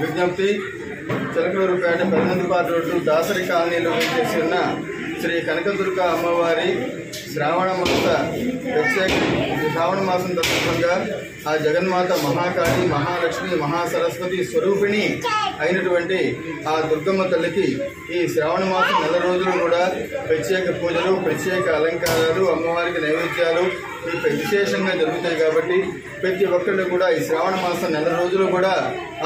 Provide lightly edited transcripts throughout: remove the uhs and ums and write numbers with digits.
విజ్ఞప్తి చిలకలూరుపేట పెద్దందుపాటి రోడ్డు దాసరి కాలనీలో వేచేసి ఉన్న శ్రీ కనకదుర్గ అమ్మవారి శ్రావణ మాసం సందర్భంగా ఆ జగన్మాత మహాకాళి, మహాలక్ష్మి, మహాసరస్వతి స్వరూపిణి అయినటువంటి ఆ దుర్గమ్మ తల్లికి ఈ శ్రావణ మాసం నెల రోజులు కూడా ప్రత్యేక పూజలు, ప్రత్యేక అలంకారాలు, అమ్మవారికి నైవేద్యాలు విశేషంగా జరుగుతాయి. కాబట్టి ప్రతి ఒక్కళ్ళు కూడా ఈ శ్రావణ మాసం నెల రోజులు కూడా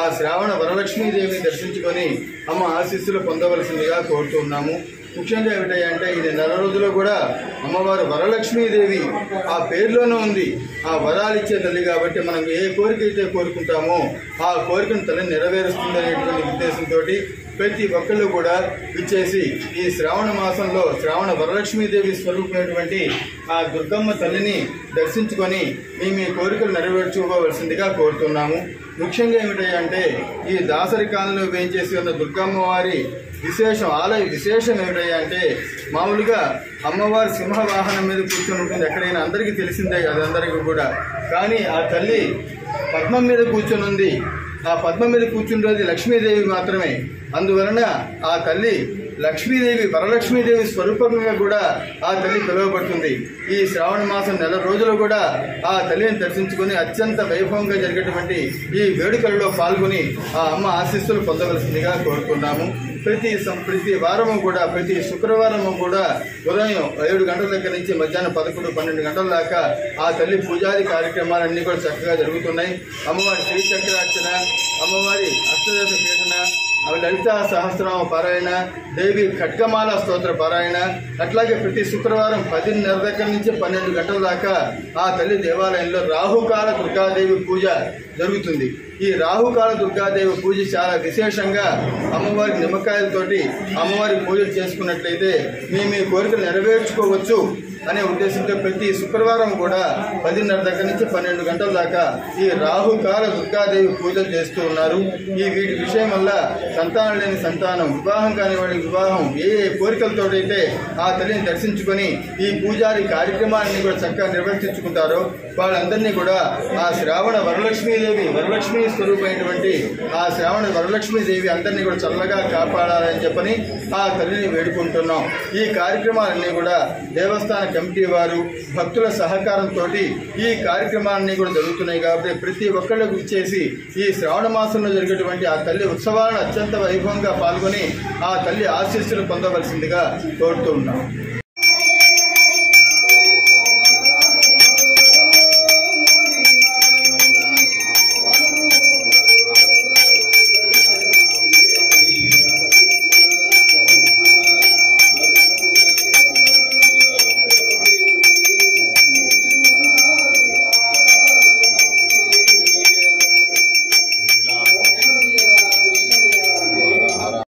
ఆ శ్రావణ వరలక్ష్మీదేవిని దర్శించుకొని అమ్మ ఆశీస్సులు పొందవలసిందిగా కోరుతున్నాము. ముఖ్యంగా ఏమిటంటే ఈ నెల రోజుల్లో కూడా అమ్మవారు వరలక్ష్మీదేవి ఆ పేరులోనే ఉంది. ఆ వరాలు ఇచ్చే తల్లి కాబట్టి మనం ఏ కోరిక అయితే కోరుకుంటామో ఆ కోరికను తల్లి నెరవేరుస్తుంది అనేటువంటి ఉద్దేశంతో ప్రతి ఒక్కళ్ళు కూడా ఇచ్చేసి ఈ శ్రావణ మాసంలో శ్రావణ వరలక్ష్మీదేవి స్వరూపమైనటువంటి ఆ దుర్గమ్మ తల్లిని దర్శించుకొని మీ కోరికలు నెరవేర్చుకోవలసిందిగా కోరుతున్నాము. ముఖ్యంగా ఏమిటంటే ఈ దాసరి కాలంలో వేయించేసి ఉన్న దుర్గమ్మ వారి ఆలయ విశేషం ఏమిటంటే మామూలుగా అమ్మవారి సింహవాహనం మీద కూర్చొని ఉంటుంది. ఎక్కడైనా అందరికీ తెలిసిందే కదా అందరికీ కూడా. కానీ ఆ తల్లి పద్మం మీద కూర్చొని ఉంది. ఆ పద్మం మీద కూర్చుండేది లక్ష్మీదేవి మాత్రమే. అందువలన ఆ తల్లి లక్ష్మీదేవి, వరలక్ష్మీదేవి స్వరూపంగా కూడా ఆ తల్లి పిలువబడుతుంది. ఈ శ్రావణ మాసం నెల రోజులు కూడా ఆ తల్లిని దర్శించుకుని అత్యంత వైభవంగా జరిగేటువంటి ఈ వేడుకలలో పాల్గొని ఆ అమ్మ ఆశీస్సులు పొందవలసిందిగా కోరుతున్నాము. ప్రతి వారము కూడా, ప్రతి శుక్రవారము కూడా ఉదయం 7 గంటల దగ్గర నుంచి మధ్యాహ్నం 11-12 గంటల దాకా ఆ తల్లి పూజాది కార్యక్రమాలన్నీ కూడా చక్కగా జరుగుతున్నాయి. అమ్మవారి శ్రీచక్రార్చన, అమ్మవారి అష్టదశ పీఠన, లలితా సహస్రనామ పారాయణ, దేవి ఖడ్గమాల స్తోత్ర పారాయణ, అట్లాగే ప్రతి శుక్రవారం 10:30 దగ్గర నుంచి 12 గంటల దాకా ఆ తల్లి దేవాలయంలో రాహుకాల దుర్గాదేవి పూజ జరుగుతుంది. ఈ రాహుకాల దుర్గాదేవి పూజ చాలా విశేషంగా అమ్మవారి నిమ్మకాయలతోటి అమ్మవారి పూజలు చేసుకున్నట్లయితే మీ కోరికలు నెరవేర్చుకోవచ్చు అనే ఉద్దేశంతో ప్రతి శుక్రవారం కూడా 10:30 దగ్గర నుంచి 12 గంటల దాకా ఈ రాహుకాల దుర్గాదేవి పూజలు చేస్తూ ఉన్నారు. వీటి విషయం వల్ల సంతానం లేని సంతానం, వివాహం కాని వాడి వివాహం, ఏ కోరికలతోటైతే ఆ తల్లిని దర్శించుకొని ఈ పూజారి కార్యక్రమాన్ని కూడా చక్కగా నిర్వర్తించుకుంటారో వాళ్ళందరినీ కూడా ఆ శ్రావణ వరలక్ష్మీదేవి, వరలక్ష్మీ స్వరూపమైనటువంటి ఆ శ్రావణ వరలక్ష్మీదేవి అందరినీ కూడా చల్లగా కాపాడాలని చెప్పని ఆ తల్లిని వేడుకుంటున్నాం. ఈ కార్యక్రమాలన్నీ కూడా దేవస్థాన కమిటీ వారు భక్తుల సహకారంతో ఈ కార్యక్రమాలన్నీ కూడా జరుగుతున్నాయి. కాబట్టి ప్రతి ఒక్కళ్ళకు ఇచ్చేసి ఈ శ్రావణ మాసంలో జరిగేటువంటి ఆ తల్లి ఉత్సవాలను అత్యంత వైభవంగా పాల్గొని ఆ తల్లి ఆశీస్సులు పొందవలసిందిగా కోరుతూ ఉన్నాం.